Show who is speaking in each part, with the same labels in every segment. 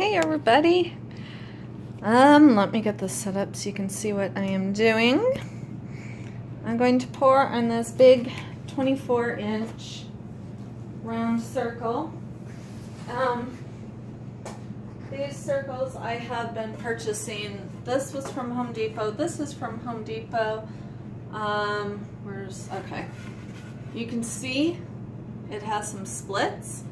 Speaker 1: Hey everybody. Let me get this set up so you can see what I am doing. I'm going to pour on this big 24-inch round circle. These circles I have been purchasing. This was from Home Depot. This is from Home Depot. Okay. You can see it has some splits.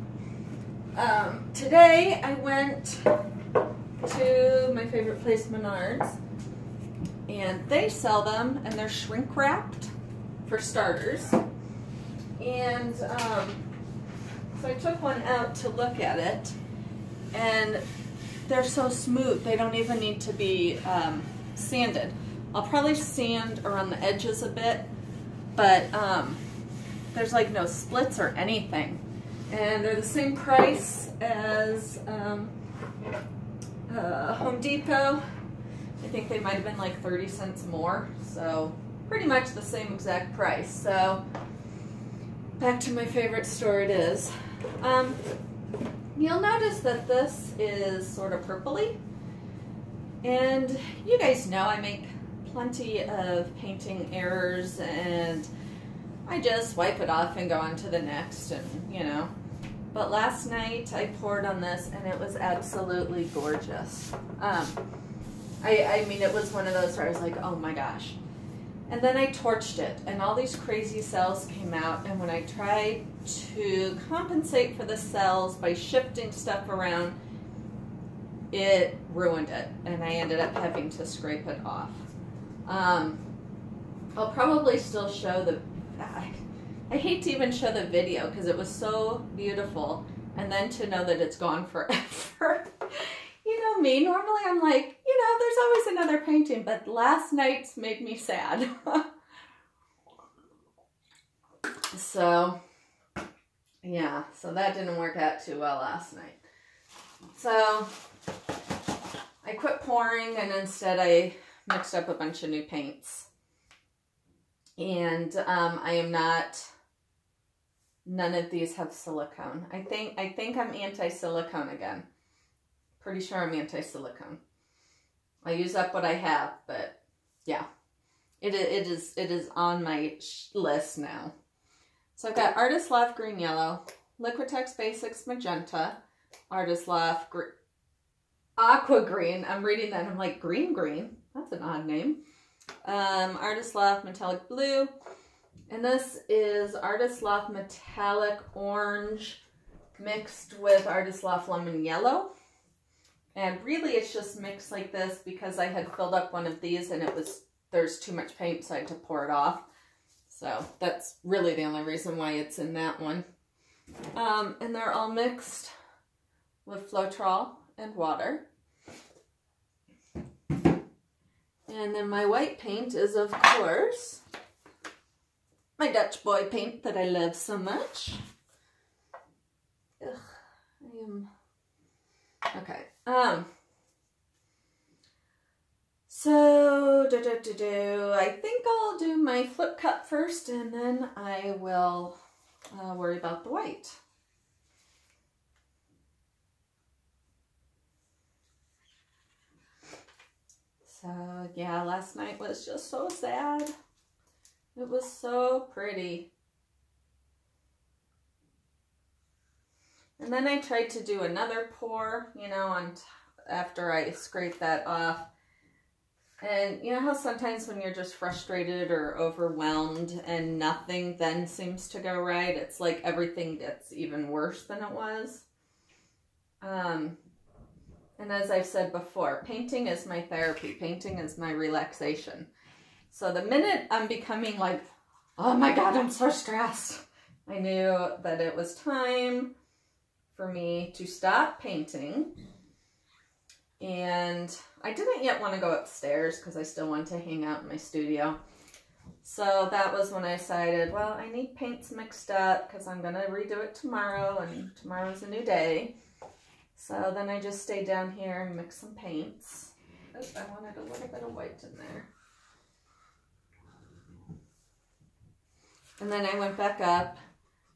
Speaker 1: Today I went to my favorite place, Menards, and they sell them and they're shrink wrapped for starters. And so I took one out to look at it, and they're so smooth they don't even need to be sanded. I'll probably sand around the edges a bit, but there's like no splits or anything. And they're the same price as Home Depot. I think they might have been like 30 cents more, so pretty much the same exact price. So back to my favorite store it is. You'll notice that this is sort of purpley, and you guys know I make plenty of painting errors, and I just wipe it off and go on to the next, and you know. But last night I poured on this and it was absolutely gorgeous. I mean, it was one of those where I was like, oh my gosh. And then I torched it and all these crazy cells came out, and when I tried to compensate for the cells by shifting stuff around, it ruined it and I ended up having to scrape it off. I'll probably still show the... I hate to even show the video because it was so beautiful, and then to know that it's gone forever. You know me, normally I'm like, you know, there's always another painting, but last night's made me sad. So, yeah, so that didn't work out too well last night. So, I quit pouring and instead I mixed up a bunch of new paints. And I am not... None of these have silicone. I think I'm anti-silicone again. Pretty sure I'm anti-silicone. I use up what I have, but yeah, it is on my list now. So I've got Artist Loft Green Yellow, Liquitex Basics Magenta, Artist Loft Aqua Green. I'm reading that and I'm like, green. That's an odd name. Artist Loft Metallic Blue. And this is Artist Loft Metallic Orange mixed with Artist Loft Lemon Yellow. And really it's just mixed like this because I had filled up one of these and there's too much paint, so I had to pour it off. So that's really the only reason why it's in that one. And they're all mixed with Floetrol and water. And then my white paint is, of course, my Dutch boy paint that I love so much. Ugh, I am... Okay. So, I think I'll do my flip cup first, and then I will worry about the white. So, yeah, last night was just so sad. It was so pretty. And then I tried to do another pour, you know, after I scraped that off. And you know how sometimes when you're just frustrated or overwhelmed and nothing then seems to go right, it's like everything gets even worse than it was. And as I've said before, painting is my therapy. Painting is my relaxation. So the minute I'm becoming like, oh my God, I'm so stressed, I knew that it was time for me to stop painting. And I didn't yet want to go upstairs because I still wanted to hang out in my studio. So that was when I decided, well, I need paints mixed up because I'm going to redo it tomorrow, and tomorrow's a new day. So then I just stayed down here and mixed some paints. Oh, I wanted a little bit of white in there. And then I went back up,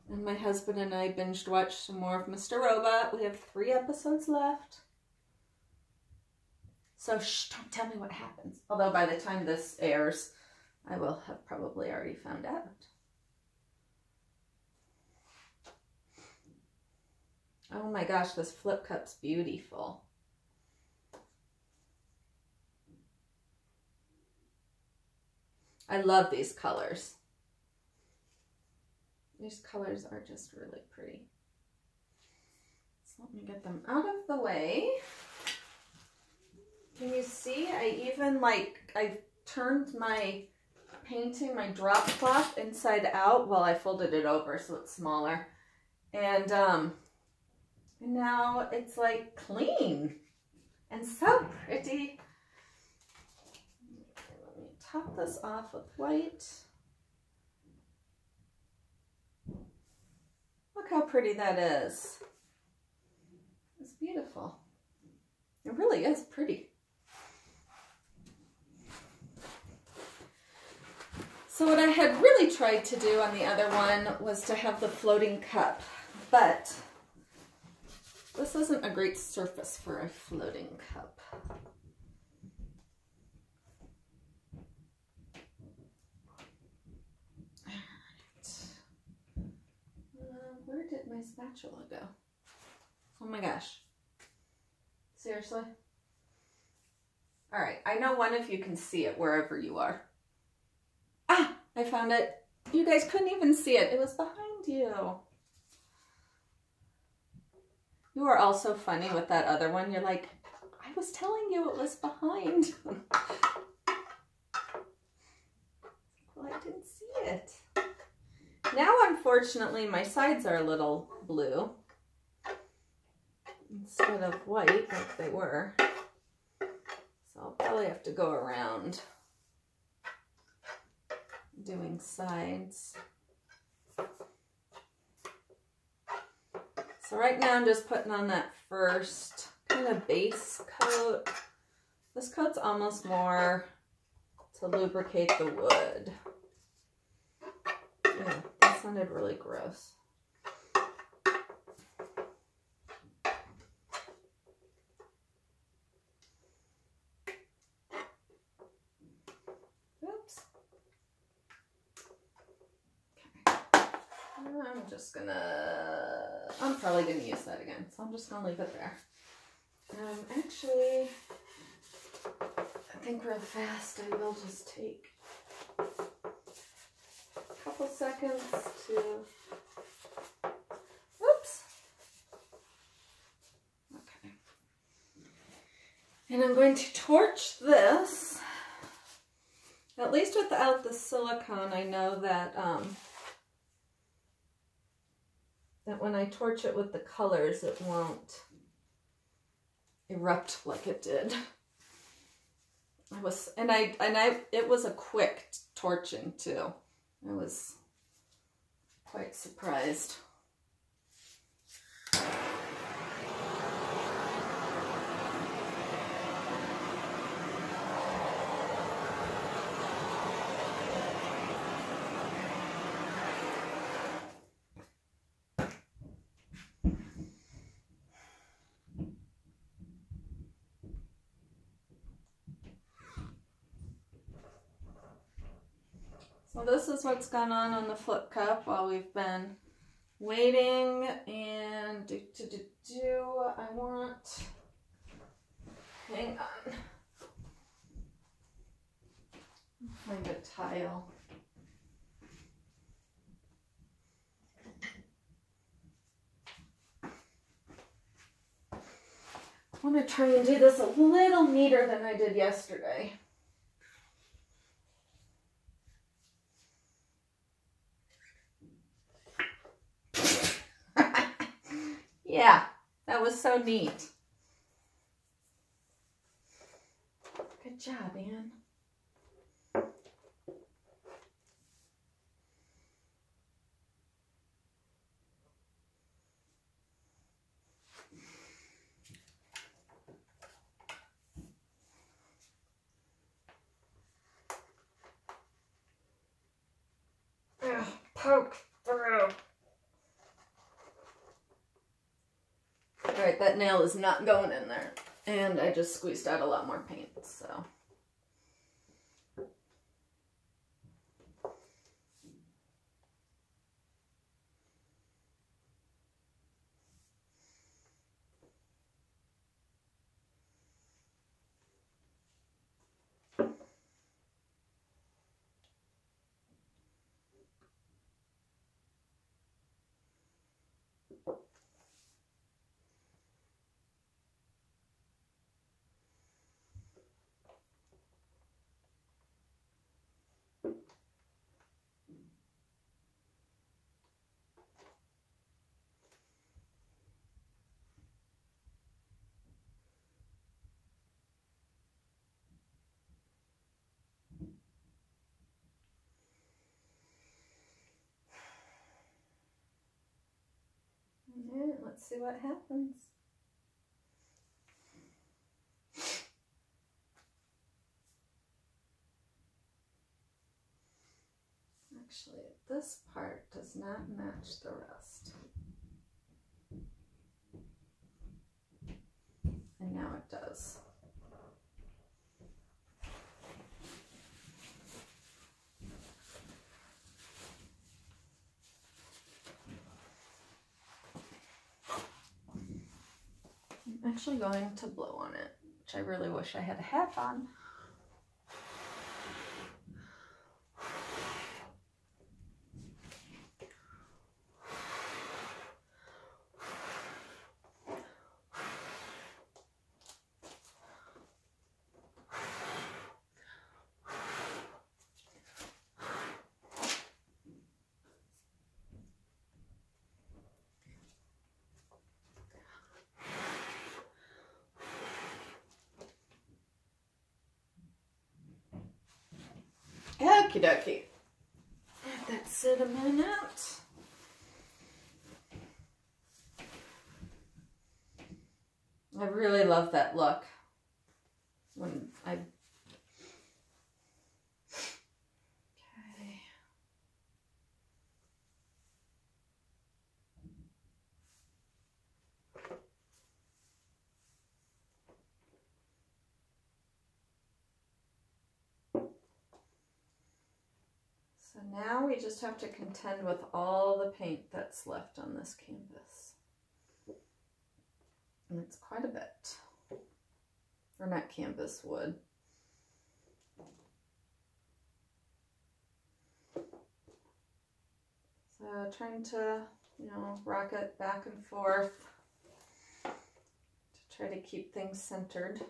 Speaker 1: and my husband and I binged watched some more of Mr. Robot. We have 3 episodes left. So shh, don't tell me what happens. Although by the time this airs, I will have probably already found out. Oh my gosh, this flip cup's beautiful. I love these colors. These colors are just really pretty. So let me get them out of the way. Can you see? I turned my painting, my drop cloth inside out. Well, I folded it over so it's smaller. And now it's like clean and so pretty. Let me top this off with white. Look how pretty that is. It's beautiful. It really is pretty. So what I had really tried to do on the other one was to have the floating cup, but this isn't a great surface for a floating cup. All right. Where did my spatula go? Oh my gosh. Seriously? All right, I know one of you can see it wherever you are. Ah, I found it. You guys couldn't even see it. It was behind you. You are all so funny with that other one. You're like, I was telling you it was behind. Well, I didn't see it. Now, unfortunately, my sides are a little blue instead of white like they were. So I'll probably have to go around doing sides. So right now I'm just putting on that first kind of base coat. This coat's almost more to lubricate the wood. Yeah, that sounded really gross. I'm probably gonna use that again, so I'm just gonna leave it there. Actually, I think real fast I will just take a couple seconds to, whoops. Okay. And I'm going to torch this. At least without the silicone, I know that that when I torch it with the colors, it won't erupt like it did. It was a quick torching too. I was quite surprised. So this is what's gone on the flip cup while we've been waiting, and I want, hang on, find a tile. I want to try and do this a little neater than I did yesterday. Yeah, that was so neat. Good job, Anne. Ugh, poke through. All right, that nail is not going in there. And I just squeezed out a lot more paint, so. Alright, let's see what happens. Actually, this part does not match the rest. And now it does. I'm actually going to blow on it, which I really wish I had a hat on. Okie dokie. Let that sit a minute. I really love that look. When I... Okay. So now we just have to contend with all the paint that's left on this canvas. And it's quite a bit. Or not canvas, wood. So trying to, you know, rock it back and forth to try to keep things centered.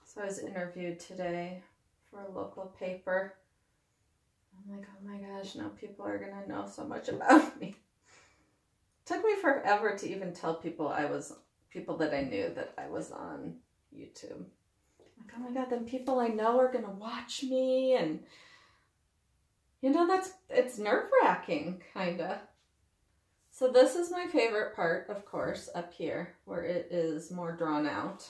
Speaker 1: So I was interviewed today for a local paper. I'm like, oh my gosh, now people are gonna know so much about me. It took me forever to even tell people that I knew that I was on YouTube. Like, oh my God, then people I know are gonna watch me, and you know, it's nerve-wracking, kinda. So this is my favorite part, of course, up here, where it is more drawn out.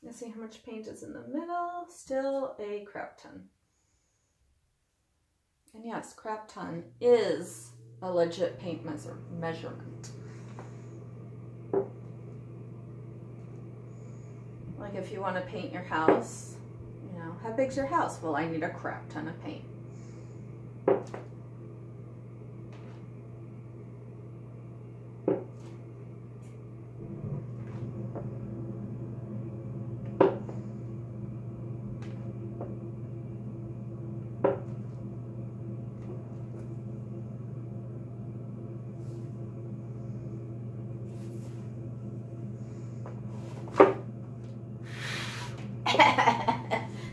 Speaker 1: You see how much paint is in the middle? Still a crap ton. And yes, crap ton is a legit paint measurement. Like if you want to paint your house, you know, how big's your house? Well, I need a crap ton of paint.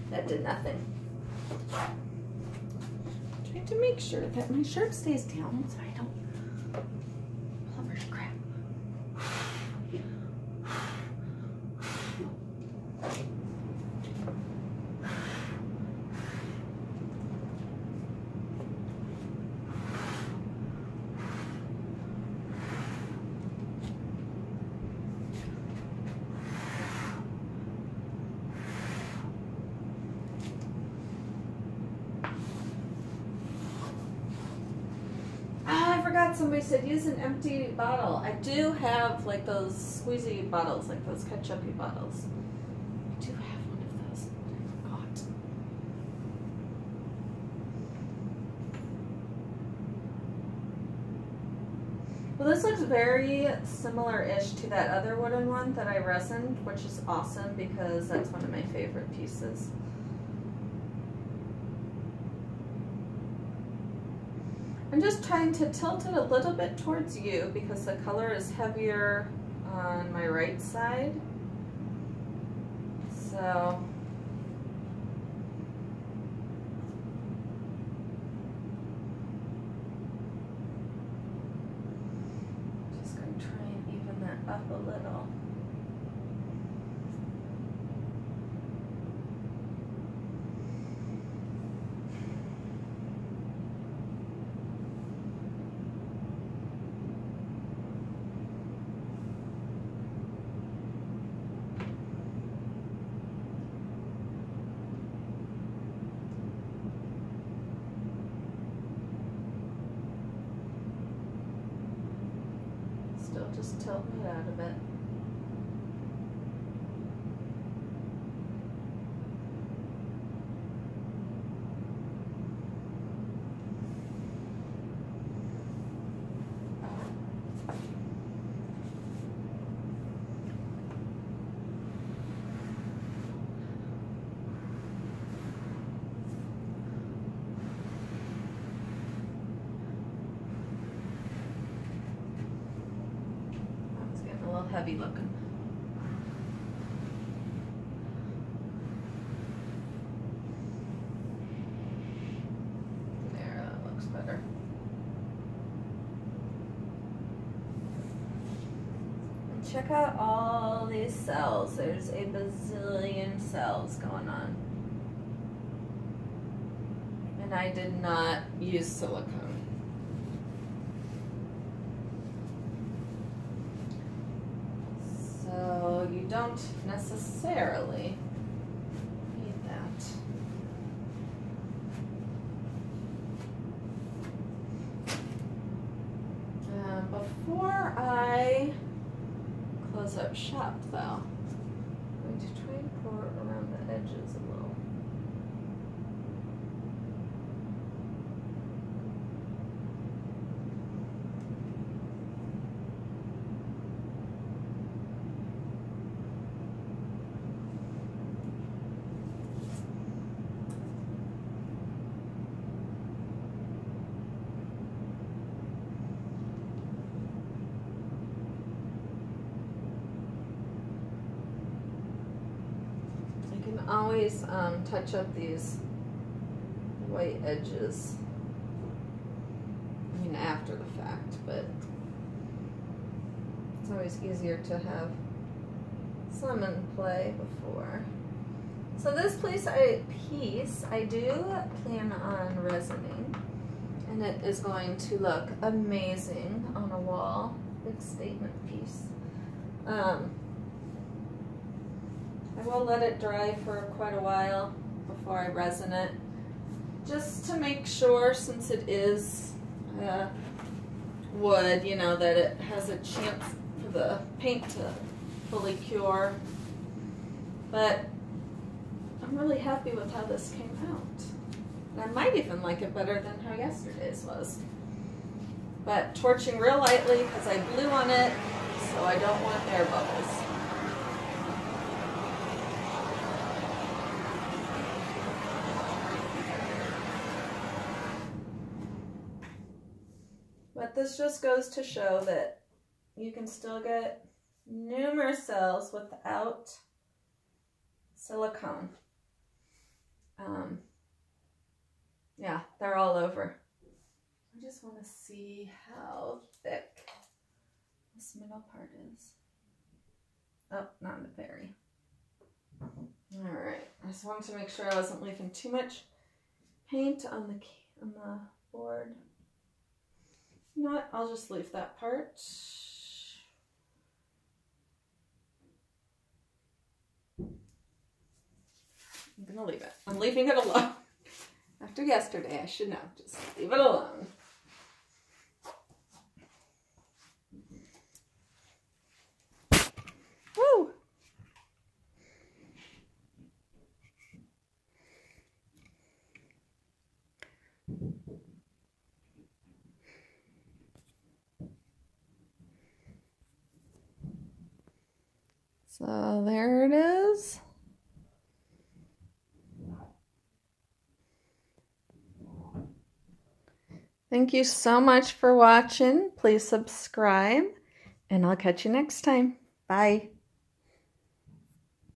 Speaker 1: That did nothing. I'm trying to make sure that my shirt stays down so I don't plumber's crap. forgot, somebody said use an empty bottle. I do have like those squeezy bottles, like those ketchup-y bottles. I do have one of those. I forgot. Well, this looks very similar-ish to that other wooden one that I resined, which is awesome because that's one of my favorite pieces. I'm just trying to tilt it a little bit towards you because the color is heavier on my right side. So just going to try and even that up a little. Still just tilting it out a bit. Heavy looking. There, that looks better. And check out all these cells. There's a bazillion cells going on. And I did not use silicone. So you don't necessarily need that. Before I close up shop though, I'm going to try and pour around the edges a little. Always touch up these white edges, I mean after the fact, but it's always easier to have some in play before. So this piece I do plan on resining, and it is going to look amazing on a wall, big statement piece. I will let it dry for quite a while before I resin it, just to make sure, since it is wood, you know, that it has a chance for the paint to fully cure. But I'm really happy with how this came out. And I might even like it better than how yesterday's was. But torching real lightly because I blew on it, so I don't want air bubbles. But this just goes to show that you can still get numerous cells without silicone. Yeah, they're all over. I just want to see how thick this middle part is. Oh, not very. Alright, I just wanted to make sure I wasn't leaving too much paint on the board. You know what? I'll just leave that part. I'm gonna leave it. I'm leaving it alone. After yesterday, I should know. Just leave it alone. So there it is. Thank you so much for watching. Please subscribe, and I'll catch you next time. Bye.